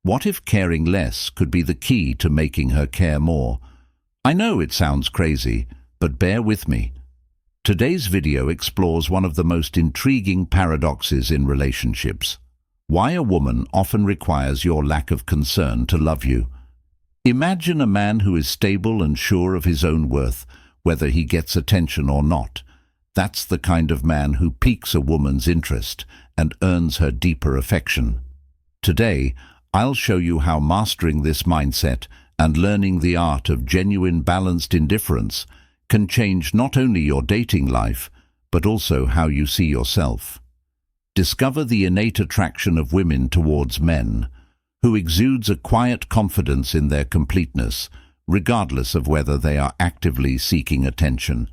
What if caring less could be the key to making her care more? I know it sounds crazy, but bear with me. Today's video explores one of the most intriguing paradoxes in relationships. Why a woman often requires your lack of concern to love you. Imagine a man who is stable and sure of his own worth, whether he gets attention or not. That's the kind of man who piques a woman's interest and earns her deeper affection. Today, I'll show you how mastering this mindset and learning the art of genuine balanced indifference can change not only your dating life, but also how you see yourself. Discover the innate attraction of women towards men, who exudes a quiet confidence in their completeness, regardless of whether they are actively seeking attention.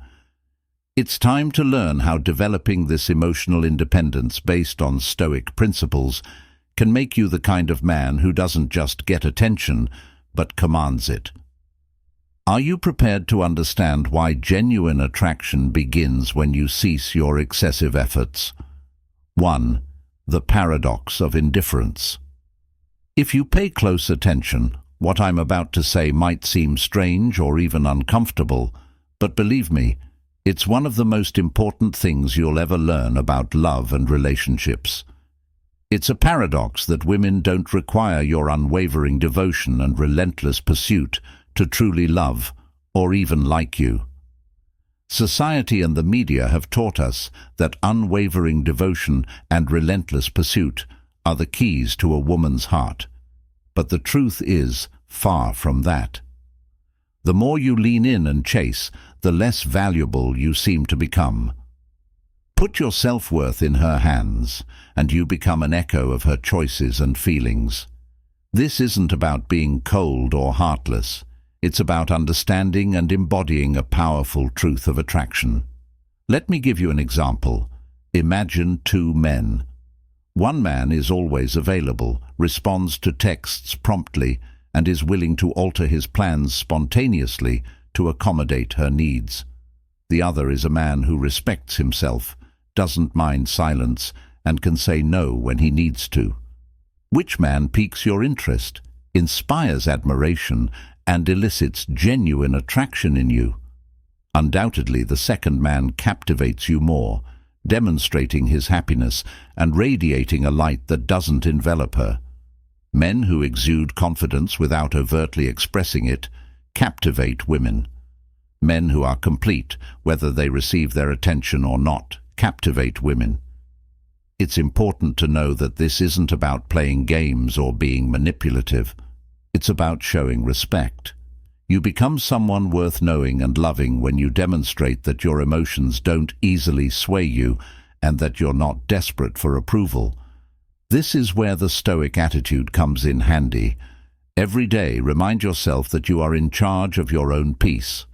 It's time to learn how developing this emotional independence based on Stoic principles can make you the kind of man who doesn't just get attention, but commands it. Are you prepared to understand why genuine attraction begins when you cease your excessive efforts? 1. The paradox of indifference. If you pay close attention, what I'm about to say might seem strange or even uncomfortable, but believe me, it's one of the most important things you'll ever learn about love and relationships. It's a paradox that women don't require your unwavering devotion and relentless pursuit to truly love or even like you. Society and the media have taught us that unwavering devotion and relentless pursuit are the keys to a woman's heart. But the truth is far from that. The more you lean in and chase, the less valuable you seem to become. Put your self-worth in her hands, and you become an echo of her choices and feelings. This isn't about being cold or heartless. It's about understanding and embodying a powerful truth of attraction. Let me give you an example. Imagine two men. One man is always available, responds to texts promptly, and is willing to alter his plans spontaneously to accommodate her needs. The other is a man who respects himself, doesn't mind silence, and can say no when he needs to. Which man piques your interest, inspires admiration, and elicits genuine attraction in you? Undoubtedly, the second man captivates you more, demonstrating his happiness and radiating a light that doesn't envelop her. Men who exude confidence without overtly expressing it captivate women. Men who are complete, whether they receive their attention or not, captivate women. It's important to know that this isn't about playing games or being manipulative. It's about showing respect. You become someone worth knowing and loving when you demonstrate that your emotions don't easily sway you and that you're not desperate for approval. This is where the Stoic attitude comes in handy. Every day, remind yourself that you are in charge of your own peace.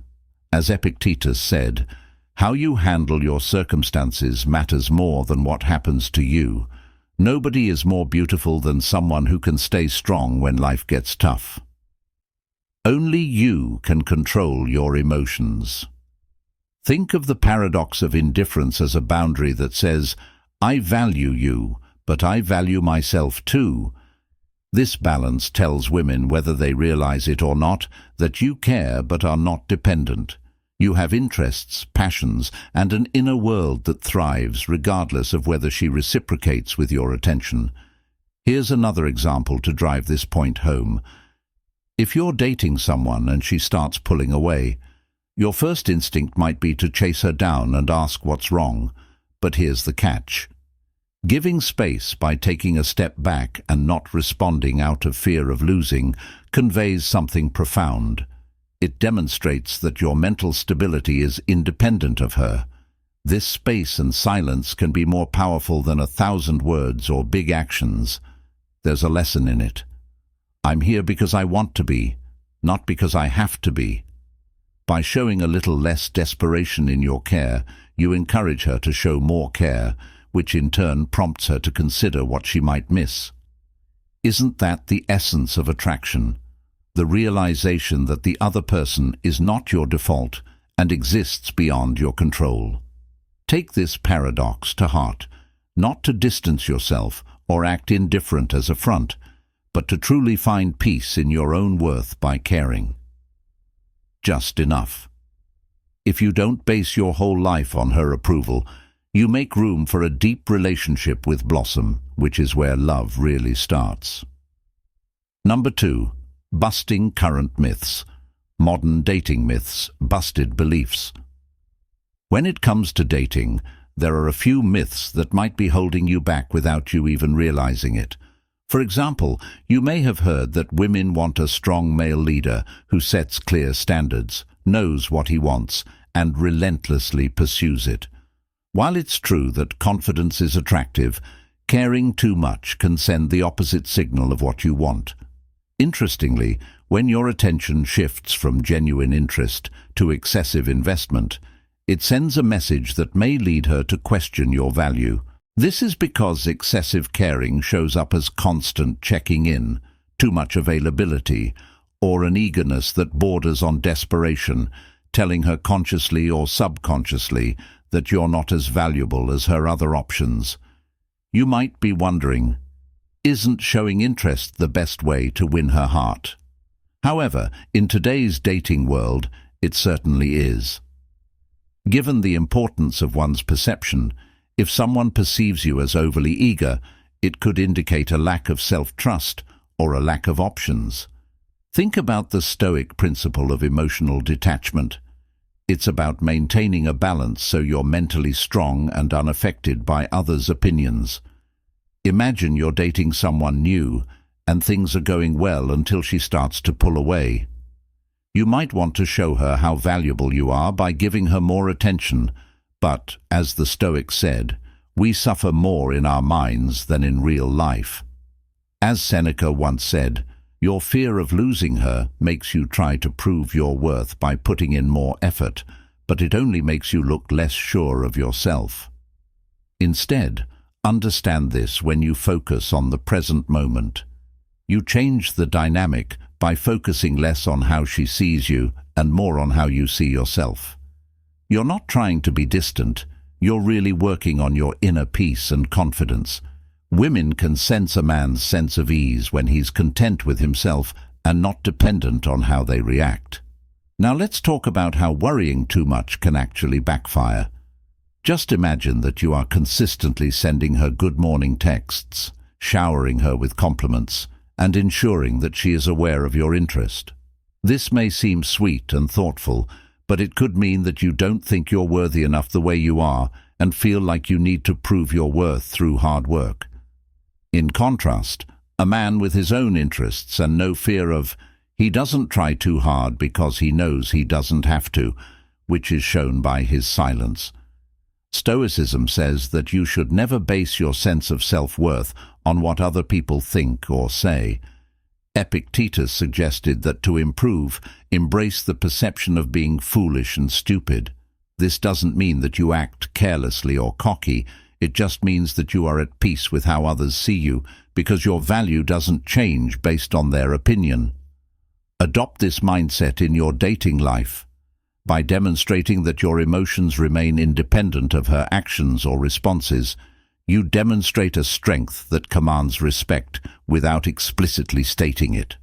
As Epictetus said, how you handle your circumstances matters more than what happens to you. Nobody is more beautiful than someone who can stay strong when life gets tough. Only you can control your emotions. Think of the paradox of indifference as a boundary that says, I value you, but I value myself too. This balance tells women, whether they realize it or not, that you care but are not dependent. You have interests, passions, and an inner world that thrives regardless of whether she reciprocates with your attention. Here's another example to drive this point home. If you're dating someone and she starts pulling away, your first instinct might be to chase her down and ask what's wrong. But here's the catch. Giving space by taking a step back and not responding out of fear of losing conveys something profound. It demonstrates that your mental stability is independent of her. This space and silence can be more powerful than 1,000 words or big actions. There's a lesson in it. I'm here because I want to be, not because I have to be. By showing a little less desperation in your care, you encourage her to show more care, which in turn prompts her to consider what she might miss. Isn't that the essence of attraction? The realization that the other person is not your default and exists beyond your control. Take this paradox to heart, not to distance yourself or act indifferent as a front, but to truly find peace in your own worth by caring. Just enough. If you don't base your whole life on her approval, you make room for a deep relationship with Blossom, which is where love really starts. Number 2. Busting current myths. Modern dating myths, busted beliefs. When it comes to dating, there are a few myths that might be holding you back without you even realizing it. For example, you may have heard that women want a strong male leader who sets clear standards, knows what he wants, and relentlessly pursues it. While it's true that confidence is attractive, caring too much can send the opposite signal of what you want. Interestingly, when your attention shifts from genuine interest to excessive investment, it sends a message that may lead her to question your value. This is because excessive caring shows up as constant checking in, too much availability, or an eagerness that borders on desperation, telling her consciously or subconsciously that you're not as valuable as her other options. You might be wondering, isn't showing interest the best way to win her heart? However, in today's dating world, it certainly is. Given the importance of one's perception, if someone perceives you as overly eager, it could indicate a lack of self-trust or a lack of options. Think about the Stoic principle of emotional detachment. It's about maintaining a balance so you're mentally strong and unaffected by others' opinions. Imagine you're dating someone new and things are going well until she starts to pull away. You might want to show her how valuable you are by giving her more attention, but, as the Stoics said, we suffer more in our minds than in real life. As Seneca once said, your fear of losing her makes you try to prove your worth by putting in more effort, but it only makes you look less sure of yourself. Instead, understand this when you focus on the present moment. You change the dynamic by focusing less on how she sees you and more on how you see yourself. You're not trying to be distant, you're really working on your inner peace and confidence. Women can sense a man's sense of ease when he's content with himself and not dependent on how they react. Now let's talk about how worrying too much can actually backfire. Just imagine that you are consistently sending her good morning texts, showering her with compliments, and ensuring that she is aware of your interest. This may seem sweet and thoughtful, but it could mean that you don't think you're worthy enough the way you are and feel like you need to prove your worth through hard work. In contrast, a man with his own interests and no fear of, he doesn't try too hard because he knows he doesn't have to, which is shown by his silence. Stoicism says that you should never base your sense of self-worth on what other people think or say. Epictetus suggested that to improve, embrace the perception of being foolish and stupid. This doesn't mean that you act carelessly or cocky, it just means that you are at peace with how others see you, because your value doesn't change based on their opinion. Adopt this mindset in your dating life. By demonstrating that your emotions remain independent of her actions or responses, you demonstrate a strength that commands respect without explicitly stating it.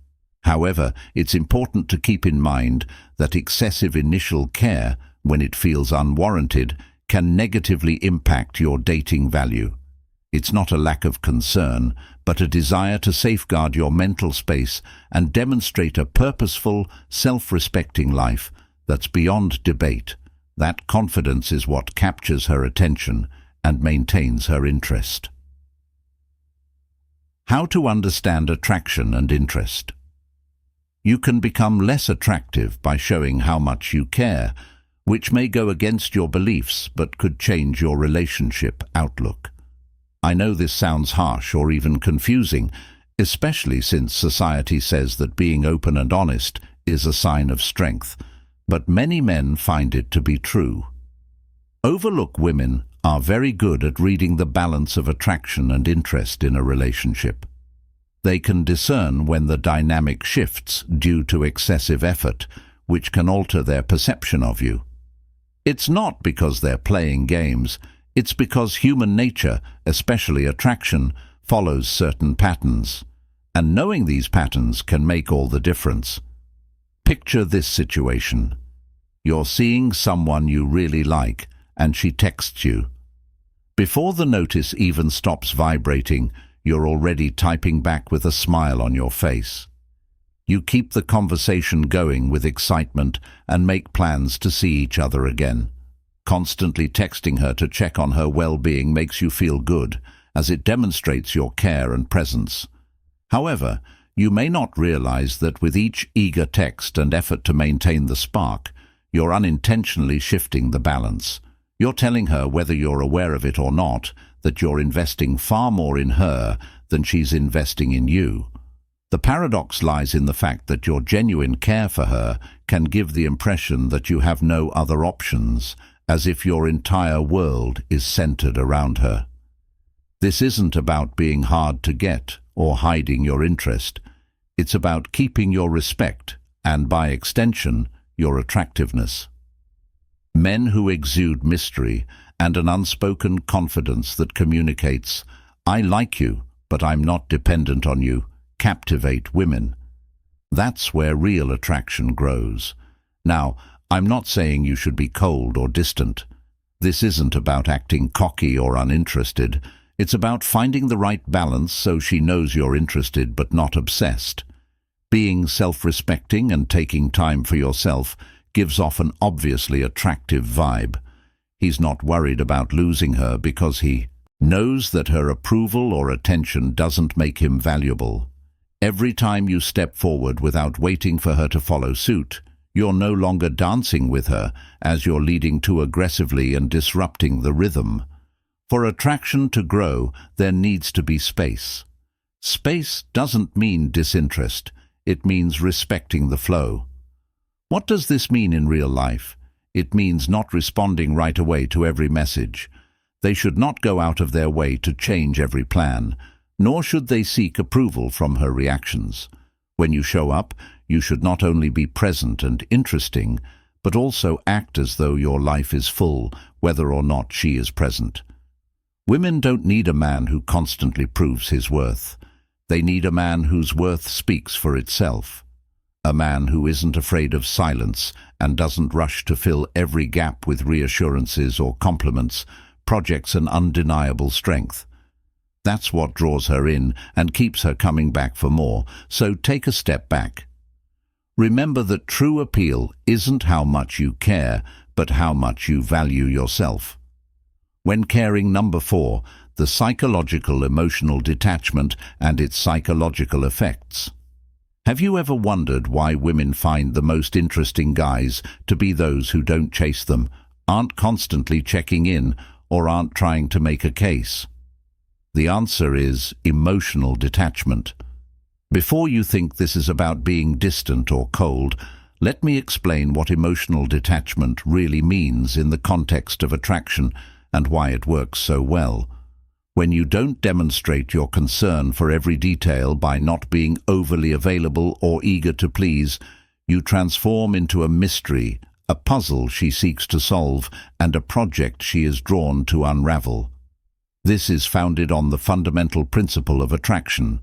However, it's important to keep in mind that excessive initial care, when it feels unwarranted, can negatively impact your dating value. It's not a lack of concern, but a desire to safeguard your mental space and demonstrate a purposeful, self-respecting life that's beyond debate. That confidence is what captures her attention and maintains her interest. How to understand attraction and interest. You can become less attractive by showing how much you care, which may go against your beliefs but could change your relationship outlook. I know this sounds harsh or even confusing, especially since society says that being open and honest is a sign of strength, but many men find it to be true. Overlooked women are very good at reading the balance of attraction and interest in a relationship. They can discern when the dynamic shifts due to excessive effort, which can alter their perception of you. It's not because they're playing games, it's because human nature, especially attraction, follows certain patterns. And knowing these patterns can make all the difference. Picture this situation. You're seeing someone you really like, and she texts you. Before the notice even stops vibrating, you're already typing back with a smile on your face. You keep the conversation going with excitement and make plans to see each other again. Constantly texting her to check on her well-being makes you feel good, as it demonstrates your care and presence. However, you may not realize that with each eager text and effort to maintain the spark, you're unintentionally shifting the balance. You're telling her, whether you're aware of it or not, that you're investing far more in her than she's investing in you. The paradox lies in the fact that your genuine care for her can give the impression that you have no other options, as if your entire world is centered around her. This isn't about being hard to get or hiding your interest. It's about keeping your respect and, by extension, your attractiveness. Men who exude mystery and an unspoken confidence that communicates, "I like you, but I'm not dependent on you," captivate women. That's where real attraction grows. Now, I'm not saying you should be cold or distant. This isn't about acting cocky or uninterested. It's about finding the right balance so she knows you're interested but not obsessed. Being self-respecting and taking time for yourself gives off an obviously attractive vibe. He's not worried about losing her because he knows that her approval or attention doesn't make him valuable. Every time you step forward without waiting for her to follow suit, you're no longer dancing with her, as you're leading too aggressively and disrupting the rhythm. For attraction to grow, there needs to be space. Space doesn't mean disinterest. It means respecting the flow. What does this mean in real life? It means not responding right away to every message. They should not go out of their way to change every plan, nor should they seek approval from her reactions. When you show up, you should not only be present and interesting, but also act as though your life is full, whether or not she is present. Women don't need a man who constantly proves his worth. They need a man whose worth speaks for itself. A man who isn't afraid of silence and doesn't rush to fill every gap with reassurances or compliments, projects an undeniable strength. That's what draws her in and keeps her coming back for more, so take a step back. Remember that true appeal isn't how much you care, but how much you value yourself. When caring, number 4, the psychological emotional detachment and its psychological effects. Have you ever wondered why women find the most interesting guys to be those who don't chase them, aren't constantly checking in, or aren't trying to make a case? The answer is emotional detachment. Before you think this is about being distant or cold, let me explain what emotional detachment really means in the context of attraction and why it works so well. When you don't demonstrate your concern for every detail by not being overly available or eager to please, you transform into a mystery, a puzzle she seeks to solve, and a project she is drawn to unravel. This is founded on the fundamental principle of attraction.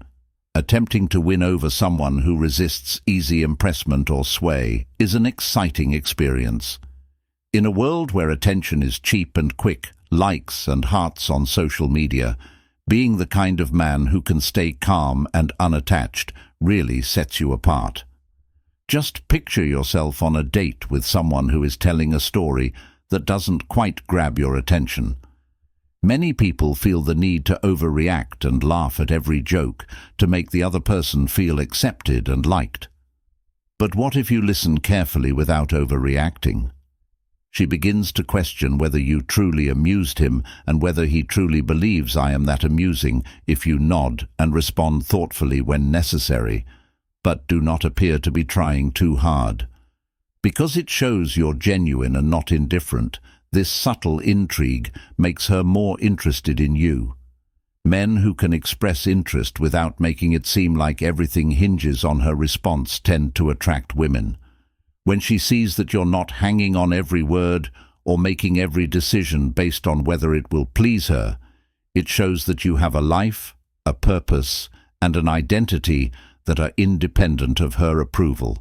Attempting to win over someone who resists easy impressment or sway is an exciting experience. In a world where attention is cheap and quick, likes and hearts on social media, being the kind of man who can stay calm and unattached really sets you apart. Just picture yourself on a date with someone who is telling a story that doesn't quite grab your attention. Many people feel the need to overreact and laugh at every joke to make the other person feel accepted and liked. But what if you listen carefully without overreacting? She begins to question whether you truly amused him and whether he truly believes I am that amusing if you nod and respond thoughtfully when necessary, but do not appear to be trying too hard. Because it shows you're genuine and not indifferent, this subtle intrigue makes her more interested in you. Men who can express interest without making it seem like everything hinges on her response tend to attract women. When she sees that you're not hanging on every word or making every decision based on whether it will please her, it shows that you have a life, a purpose, and an identity that are independent of her approval.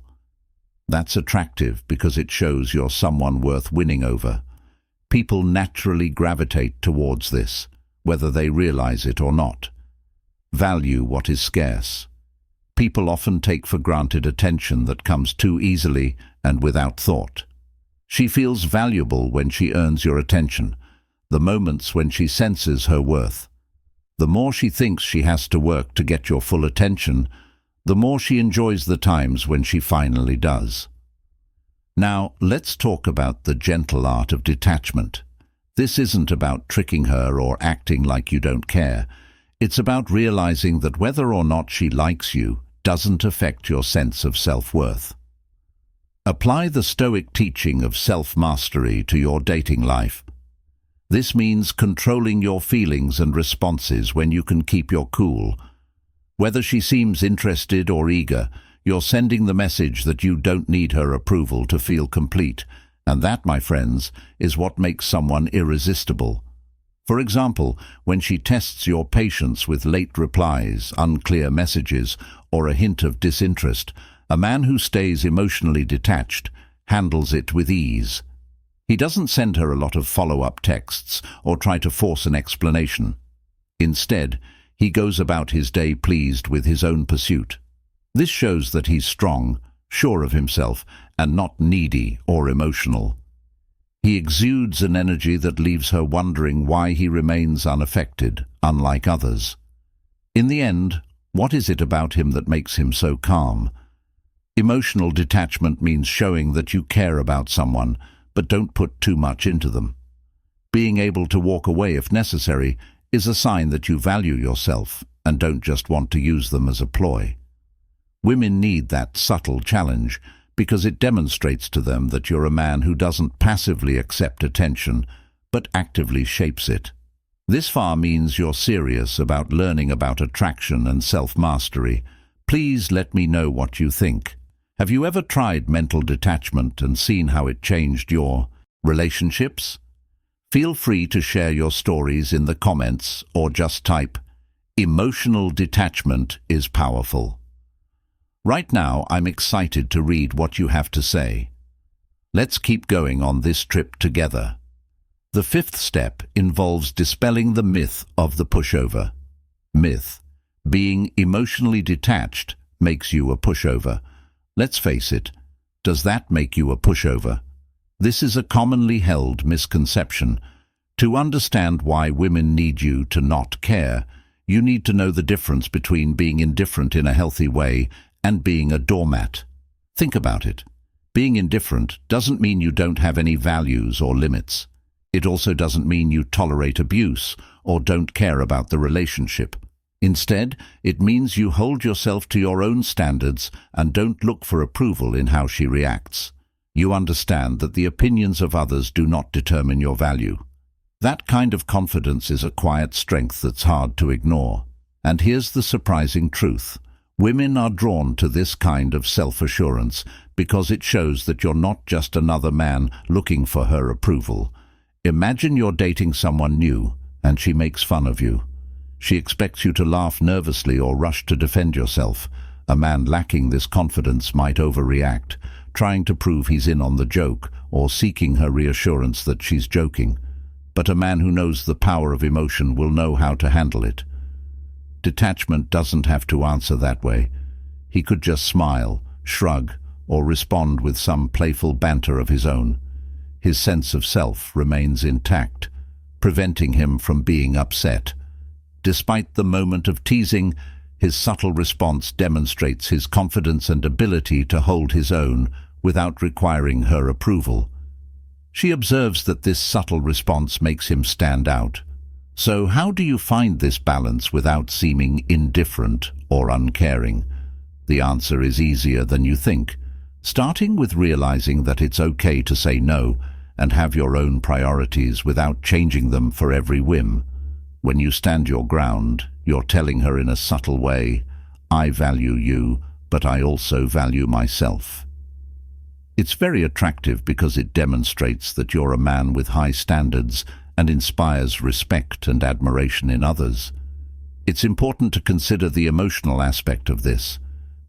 That's attractive because it shows you're someone worth winning over. People naturally gravitate towards this, whether they realize it or not. Value what is scarce. People often take for granted attention that comes too easily and without thought. She feels valuable when she earns your attention, the moments when she senses her worth. The more she thinks she has to work to get your full attention, the more she enjoys the times when she finally does. Now, let's talk about the gentle art of detachment. This isn't about tricking her or acting like you don't care. It's about realizing that whether or not she likes you doesn't affect your sense of self-worth. Apply the Stoic teaching of self-mastery to your dating life. This means controlling your feelings and responses when you can keep your cool. Whether she seems interested or eager, you're sending the message that you don't need her approval to feel complete, and that, my friends, is what makes someone irresistible. For example, when she tests your patience with late replies, unclear messages, or a hint of disinterest, a man who stays emotionally detached handles it with ease. He doesn't send her a lot of follow-up texts or try to force an explanation. Instead, he goes about his day pleased with his own pursuit. This shows that he's strong, sure of himself, and not needy or emotional. He exudes an energy that leaves her wondering why he remains unaffected, unlike others. In the end, what is it about him that makes him so calm? Emotional detachment means showing that you care about someone, but don't put too much into them. Being able to walk away if necessary is a sign that you value yourself and don't just want to use them as a ploy. Women need that subtle challenge because it demonstrates to them that you're a man who doesn't passively accept attention, but actively shapes it. This far means you're serious about learning about attraction and self-mastery. Please let me know what you think. Have you ever tried mental detachment and seen how it changed your relationships? Feel free to share your stories in the comments or just type, "Emotional detachment is powerful." Right now, I'm excited to read what you have to say. Let's keep going on this trip together. The fifth step involves dispelling the myth of the pushover. Myth: being emotionally detached makes you a pushover. Let's face it, does that make you a pushover? This is a commonly held misconception. To understand why women need you to not care, you need to know the difference between being indifferent in a healthy way and being a doormat. Think about it. Being indifferent doesn't mean you don't have any values or limits. It also doesn't mean you tolerate abuse or don't care about the relationship. Instead, it means you hold yourself to your own standards and don't look for approval in how she reacts. You understand that the opinions of others do not determine your value. That kind of confidence is a quiet strength that's hard to ignore. And here's the surprising truth. Women are drawn to this kind of self-assurance because it shows that you're not just another man looking for her approval. Imagine you're dating someone new and she makes fun of you. She expects you to laugh nervously or rush to defend yourself. A man lacking this confidence might overreact, trying to prove he's in on the joke or seeking her reassurance that she's joking. But a man who knows the power of emotion will know how to handle it. Detachment doesn't have to answer that way. He could just smile, shrug, or respond with some playful banter of his own. His sense of self remains intact, preventing him from being upset. Despite the moment of teasing, his subtle response demonstrates his confidence and ability to hold his own without requiring her approval. She observes that this subtle response makes him stand out. So how do you find this balance without seeming indifferent or uncaring? The answer is easier than you think, starting with realizing that it's okay to say no and have your own priorities without changing them for every whim. When you stand your ground, you're telling her in a subtle way, "I value you, but I also value myself." It's very attractive because it demonstrates that you're a man with high standards and inspires respect and admiration in others. It's important to consider the emotional aspect of this.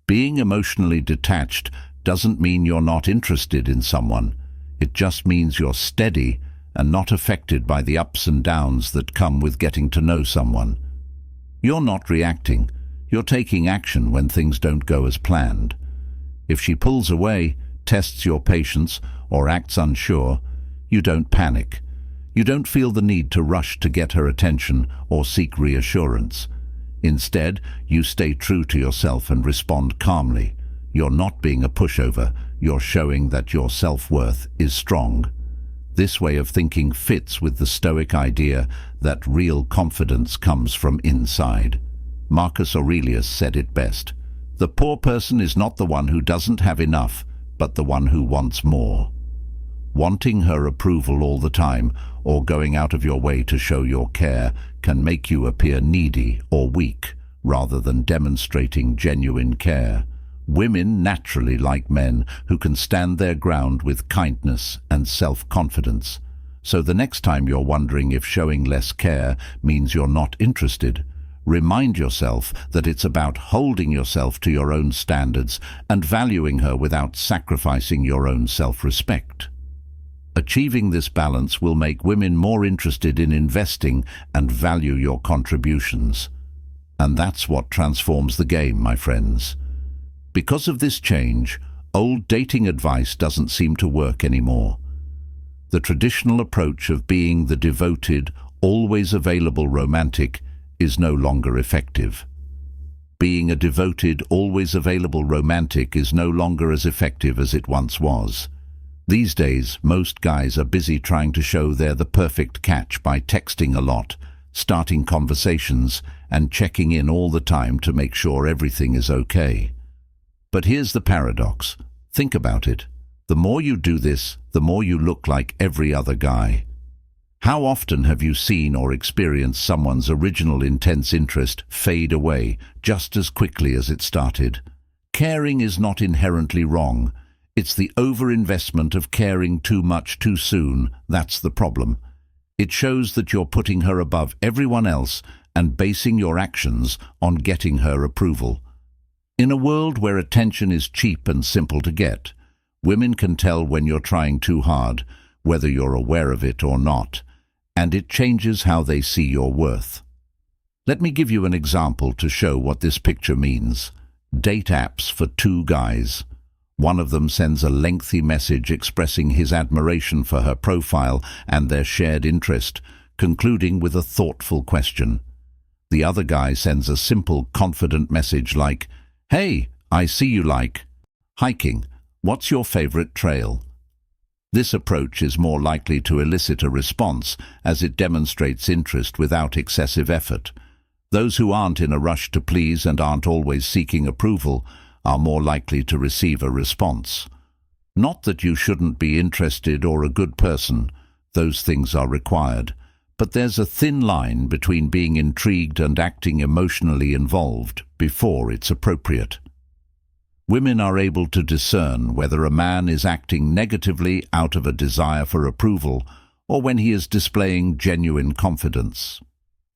Being emotionally detached doesn't mean you're not interested in someone. It just means you're steady and not affected by the ups and downs that come with getting to know someone. You're not reacting. You're taking action when things don't go as planned. If she pulls away, tests your patience, or acts unsure, you don't panic. You don't feel the need to rush to get her attention or seek reassurance. Instead, you stay true to yourself and respond calmly. You're not being a pushover. You're showing that your self-worth is strong. This way of thinking fits with the Stoic idea that real confidence comes from inside. Marcus Aurelius said it best. The poor person is not the one who doesn't have enough, but the one who wants more. Wanting her approval all the time, or going out of your way to show your care, can make you appear needy or weak, rather than demonstrating genuine care. Women naturally like men who can stand their ground with kindness and self-confidence. So the next time you're wondering if showing less care means you're not interested, remind yourself that it's about holding yourself to your own standards and valuing her without sacrificing your own self-respect. Achieving this balance will make women more interested in investing and value your contributions. And that's what transforms the game, my friends. Because of this change, old dating advice doesn't seem to work anymore. The traditional approach of being the devoted, always available romantic is no longer effective. Being a devoted, always available romantic is no longer as effective as it once was. These days, most guys are busy trying to show they're the perfect catch by texting a lot, starting conversations, and checking in all the time to make sure everything is okay. But here's the paradox. Think about it. The more you do this, the more you look like every other guy. How often have you seen or experienced someone's original intense interest fade away just as quickly as it started? Caring is not inherently wrong. It's the overinvestment of caring too much too soon that's the problem. It shows that you're putting her above everyone else and basing your actions on getting her approval. In a world where attention is cheap and simple to get, women can tell when you're trying too hard, whether you're aware of it or not, and it changes how they see your worth. Let me give you an example to show what this picture means. Date apps for two guys. One of them sends a lengthy message expressing his admiration for her profile and their shared interest, concluding with a thoughtful question. The other guy sends a simple, confident message like, "Hey, I see you like hiking. What's your favorite trail?" This approach is more likely to elicit a response as it demonstrates interest without excessive effort. Those who aren't in a rush to please and aren't always seeking approval are more likely to receive a response. Not that you shouldn't be interested or a good person, those things are required, but there's a thin line between being intrigued and acting emotionally involved before it's appropriate. Women are able to discern whether a man is acting negatively out of a desire for approval or when he is displaying genuine confidence.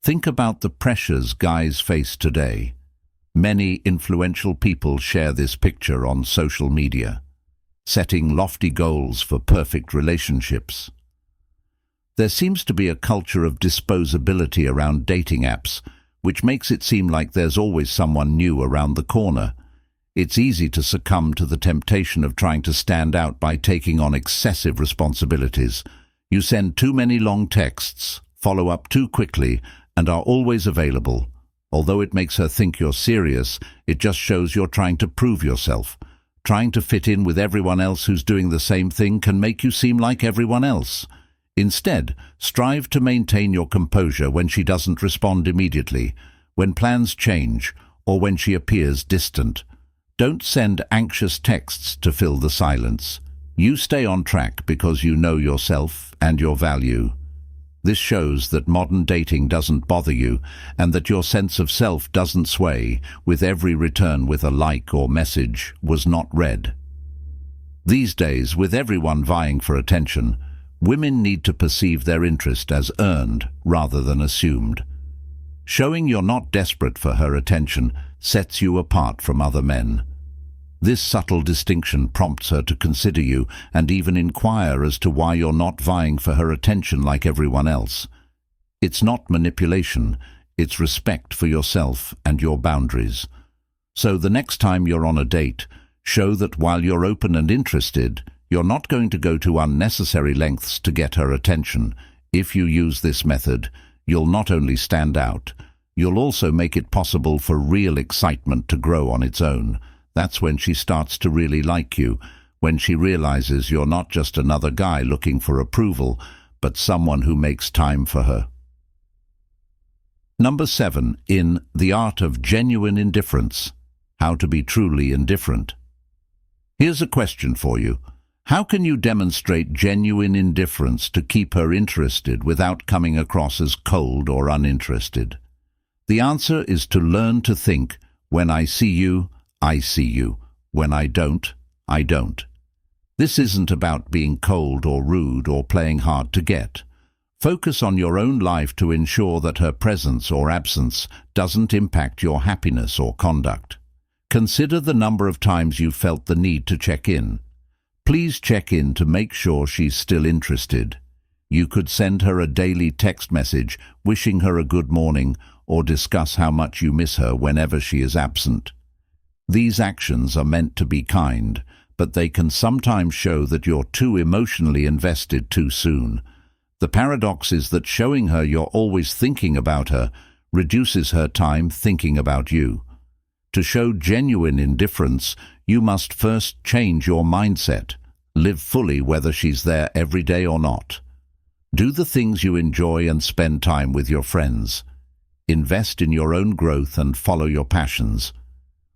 Think about the pressures guys face today. Many influential people share this picture on social media, setting lofty goals for perfect relationships. There seems to be a culture of disposability around dating apps, which makes it seem like there's always someone new around the corner. It's easy to succumb to the temptation of trying to stand out by taking on excessive responsibilities. You send too many long texts, follow up too quickly, and are always available. Although it makes her think you're serious, it just shows you're trying to prove yourself. Trying to fit in with everyone else who's doing the same thing can make you seem like everyone else. Instead, strive to maintain your composure when she doesn't respond immediately, when plans change, or when she appears distant. Don't send anxious texts to fill the silence. You stay on track because you know yourself and your value. This shows that modern dating doesn't bother you and that your sense of self doesn't sway with every return with a like or message was not read. These days, with everyone vying for attention, women need to perceive their interest as earned rather than assumed. Showing you're not desperate for her attention sets you apart from other men. This subtle distinction prompts her to consider you and even inquire as to why you're not vying for her attention like everyone else. It's not manipulation, it's respect for yourself and your boundaries. So the next time you're on a date, show that while you're open and interested, you're not going to go to unnecessary lengths to get her attention. If you use this method, you'll not only stand out, you'll also make it possible for real excitement to grow on its own. That's when she starts to really like you, when she realizes you're not just another guy looking for approval, but someone who makes time for her. Number 7, in The Art of Genuine Indifference, How to Be Truly Indifferent. Here's a question for you. How can you demonstrate genuine indifference to keep her interested without coming across as cold or uninterested? The answer is to learn to think, when I see you, I see you. When I don't, I don't. This isn't about being cold or rude or playing hard to get. Focus on your own life to ensure that her presence or absence doesn't impact your happiness or conduct. Consider the number of times you've felt the need to check in. Please check in to make sure she's still interested. You could send her a daily text message wishing her a good morning or discuss how much you miss her whenever she is absent. These actions are meant to be kind, but they can sometimes show that you're too emotionally invested too soon. The paradox is that showing her you're always thinking about her reduces her time thinking about you. To show genuine indifference, you must first change your mindset. Live fully whether she's there every day or not. Do the things you enjoy and spend time with your friends. Invest in your own growth and follow your passions.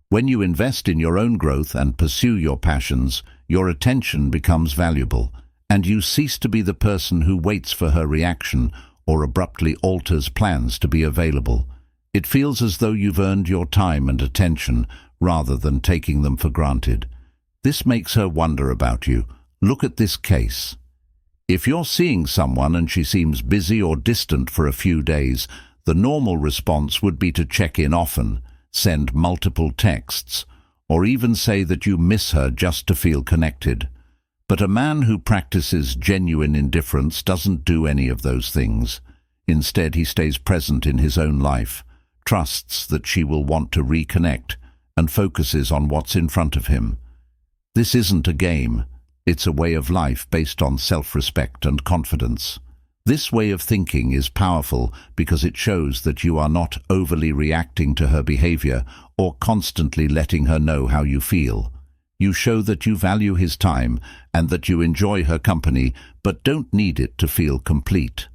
When you invest in your own growth and pursue your passions, your attention becomes valuable, and you cease to be the person who waits for her reaction or abruptly alters plans to be available. It feels as though you've earned your time and attention rather than taking them for granted. This makes her wonder about you. Look at this case. If you're seeing someone and she seems busy or distant for a few days, the normal response would be to check in often, send multiple texts, or even say that you miss her just to feel connected. But a man who practices genuine indifference doesn't do any of those things. Instead, he stays present in his own life, trusts that she will want to reconnect, and focuses on what's in front of him. This isn't a game, it's a way of life based on self-respect and confidence. This way of thinking is powerful because it shows that you are not overly reacting to her behavior or constantly letting her know how you feel. You show that you value his time and that you enjoy her company but don't need it to feel complete.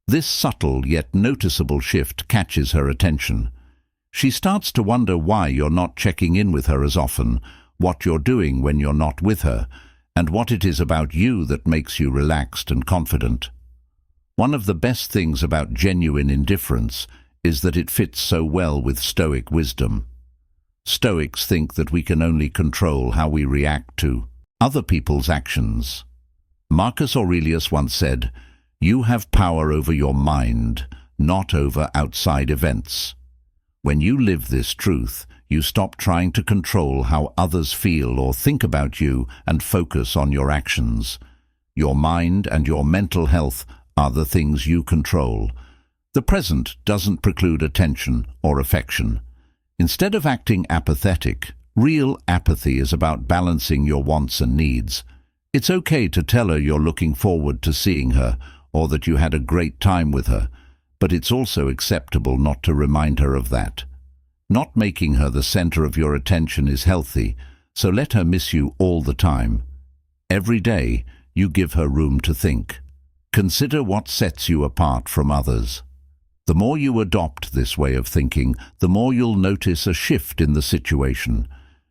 This subtle yet noticeable shift catches her attention. She starts to wonder why you're not checking in with her as often, what you're doing when you're not with her, and what it is about you that makes you relaxed and confident. One of the best things about genuine indifference is that it fits so well with Stoic wisdom. Stoics think that we can only control how we react to other people's actions. Marcus Aurelius once said, "You have power over your mind, not over outside events." When you live this truth, you stop trying to control how others feel or think about you and focus on your actions. Your mind and your mental health are the things you control. The present doesn't preclude attention or affection. Instead of acting apathetic, real apathy is about balancing your wants and needs. It's okay to tell her you're looking forward to seeing her or that you had a great time with her, but it's also acceptable not to remind her of that. Not making her the center of your attention is healthy, so let her miss you all the time. Every day, you give her room to think. Consider what sets you apart from others. The more you adopt this way of thinking, the more you'll notice a shift in the situation.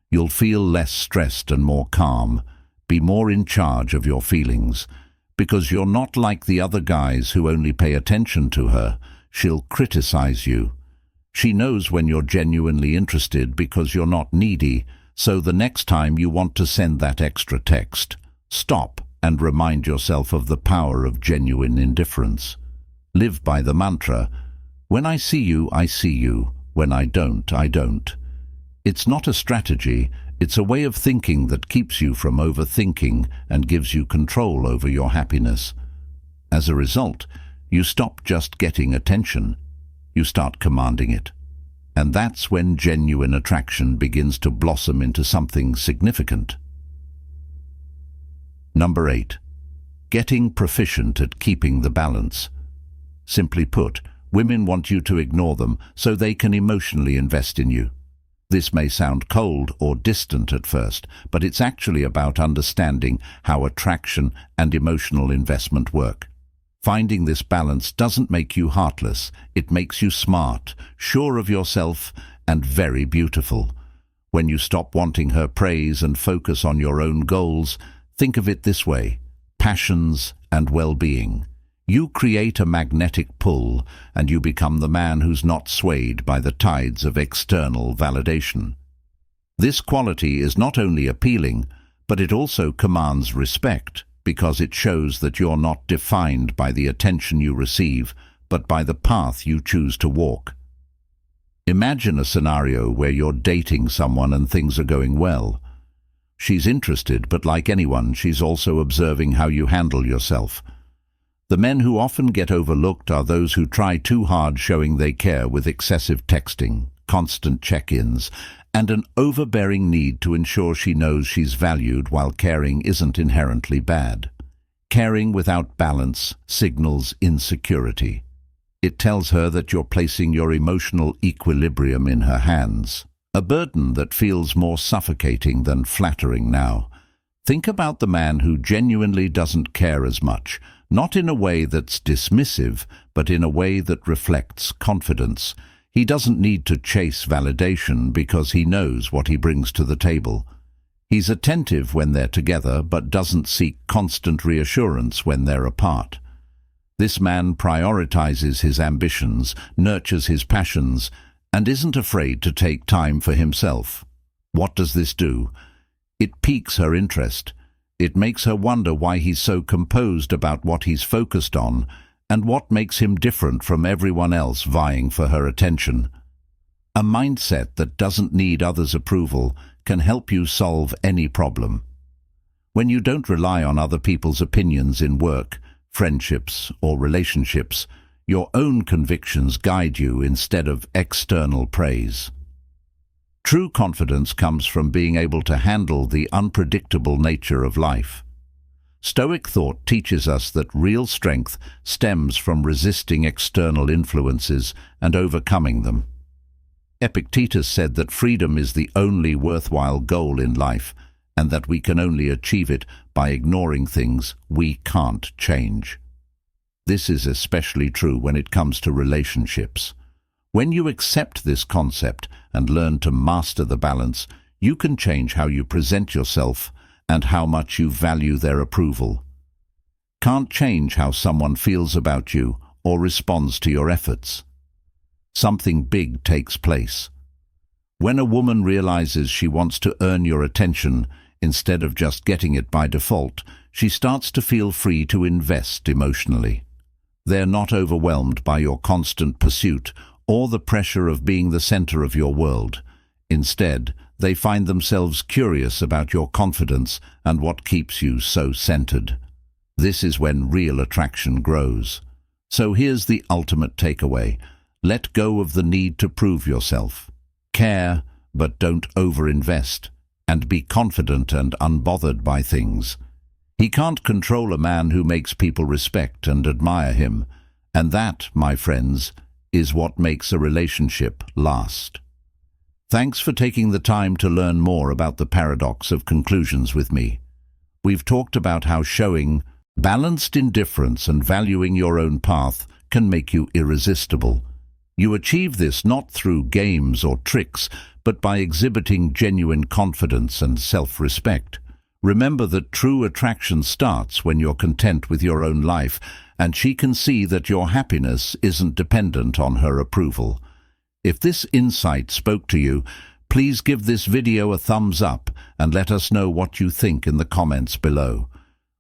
You'll feel less stressed and more calm, be more in charge of your feelings, because you're not like the other guys who only pay attention to her. She'll criticize you. She knows when you're genuinely interested because you're not needy, so the next time you want to send that extra text, stop and remind yourself of the power of genuine indifference. Live by the mantra, When I see you, I see you. When I don't, I don't. It's not a strategy, it's a way of thinking that keeps you from overthinking and gives you control over your happiness. As a result, you stop just getting attention. You start commanding it. And that's when genuine attraction begins to blossom into something significant. Number 8. Getting proficient at keeping the balance. Simply put, women want you to ignore them so they can emotionally invest in you. This may sound cold or distant at first, but it's actually about understanding how attraction and emotional investment work. Finding this balance doesn't make you heartless, it makes you smart, sure of yourself, and very beautiful. When you stop wanting her praise and focus on your own goals, think of it this way: passions and well-being. You create a magnetic pull, and you become the man who's not swayed by the tides of external validation. This quality is not only appealing, but it also commands respect, because it shows that you're not defined by the attention you receive, but by the path you choose to walk. Imagine a scenario where you're dating someone and things are going well. She's interested, but like anyone, she's also observing how you handle yourself. The men who often get overlooked are those who try too hard showing they care with excessive texting, constant check-ins, and an overbearing need to ensure she knows she's valued while caring isn't inherently bad. Caring without balance signals insecurity. It tells her that you're placing your emotional equilibrium in her hands, a burden that feels more suffocating than flattering now. Think about the man who genuinely doesn't care as much, not in a way that's dismissive, but in a way that reflects confidence. He doesn't need to chase validation because he knows what he brings to the table. He's attentive when they're together, but doesn't seek constant reassurance when they're apart. This man prioritizes his ambitions, nurtures his passions, and isn't afraid to take time for himself. What does this do? It piques her interest. It makes her wonder why he's so composed about what he's focused on, and what makes him different from everyone else vying for her attention. A mindset that doesn't need others' approval can help you solve any problem. When you don't rely on other people's opinions in work, friendships, or relationships, your own convictions guide you instead of external praise. True confidence comes from being able to handle the unpredictable nature of life. Stoic thought teaches us that real strength stems from resisting external influences and overcoming them. Epictetus said that freedom is the only worthwhile goal in life, and that we can only achieve it by ignoring things we can't change. This is especially true when it comes to relationships. When you accept this concept and learn to master the balance, you can change how you present yourself and how much you value their approval. Can't change how someone feels about you or responds to your efforts. Something big takes place. When a woman realizes she wants to earn your attention instead of just getting it by default, she starts to feel free to invest emotionally. They're not overwhelmed by your constant pursuit or the pressure of being the center of your world. Instead, they find themselves curious about your confidence and what keeps you so centered. This is when real attraction grows. So here's the ultimate takeaway. Let go of the need to prove yourself. Care, but don't overinvest, and be confident and unbothered by things. He can't control a man who makes people respect and admire him, and that, my friends, is what makes a relationship last. Thanks for taking the time to learn more about the paradox of conclusions with me. We've talked about how showing balanced indifference and valuing your own path can make you irresistible. You achieve this not through games or tricks, but by exhibiting genuine confidence and self-respect. Remember that true attraction starts when you're content with your own life, and she can see that your happiness isn't dependent on her approval. If this insight spoke to you, please give this video a thumbs up and let us know what you think in the comments below.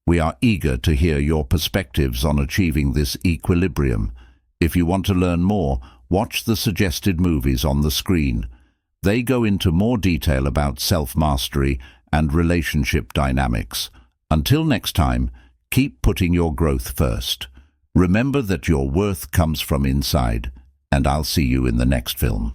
We are eager to hear your perspectives on achieving this equilibrium. If you want to learn more, Watch the suggested movies on the screen. They go into more detail about self-mastery and relationship dynamics. Until next time, keep putting your growth first. Remember that your worth comes from inside, and I'll see you in the next film.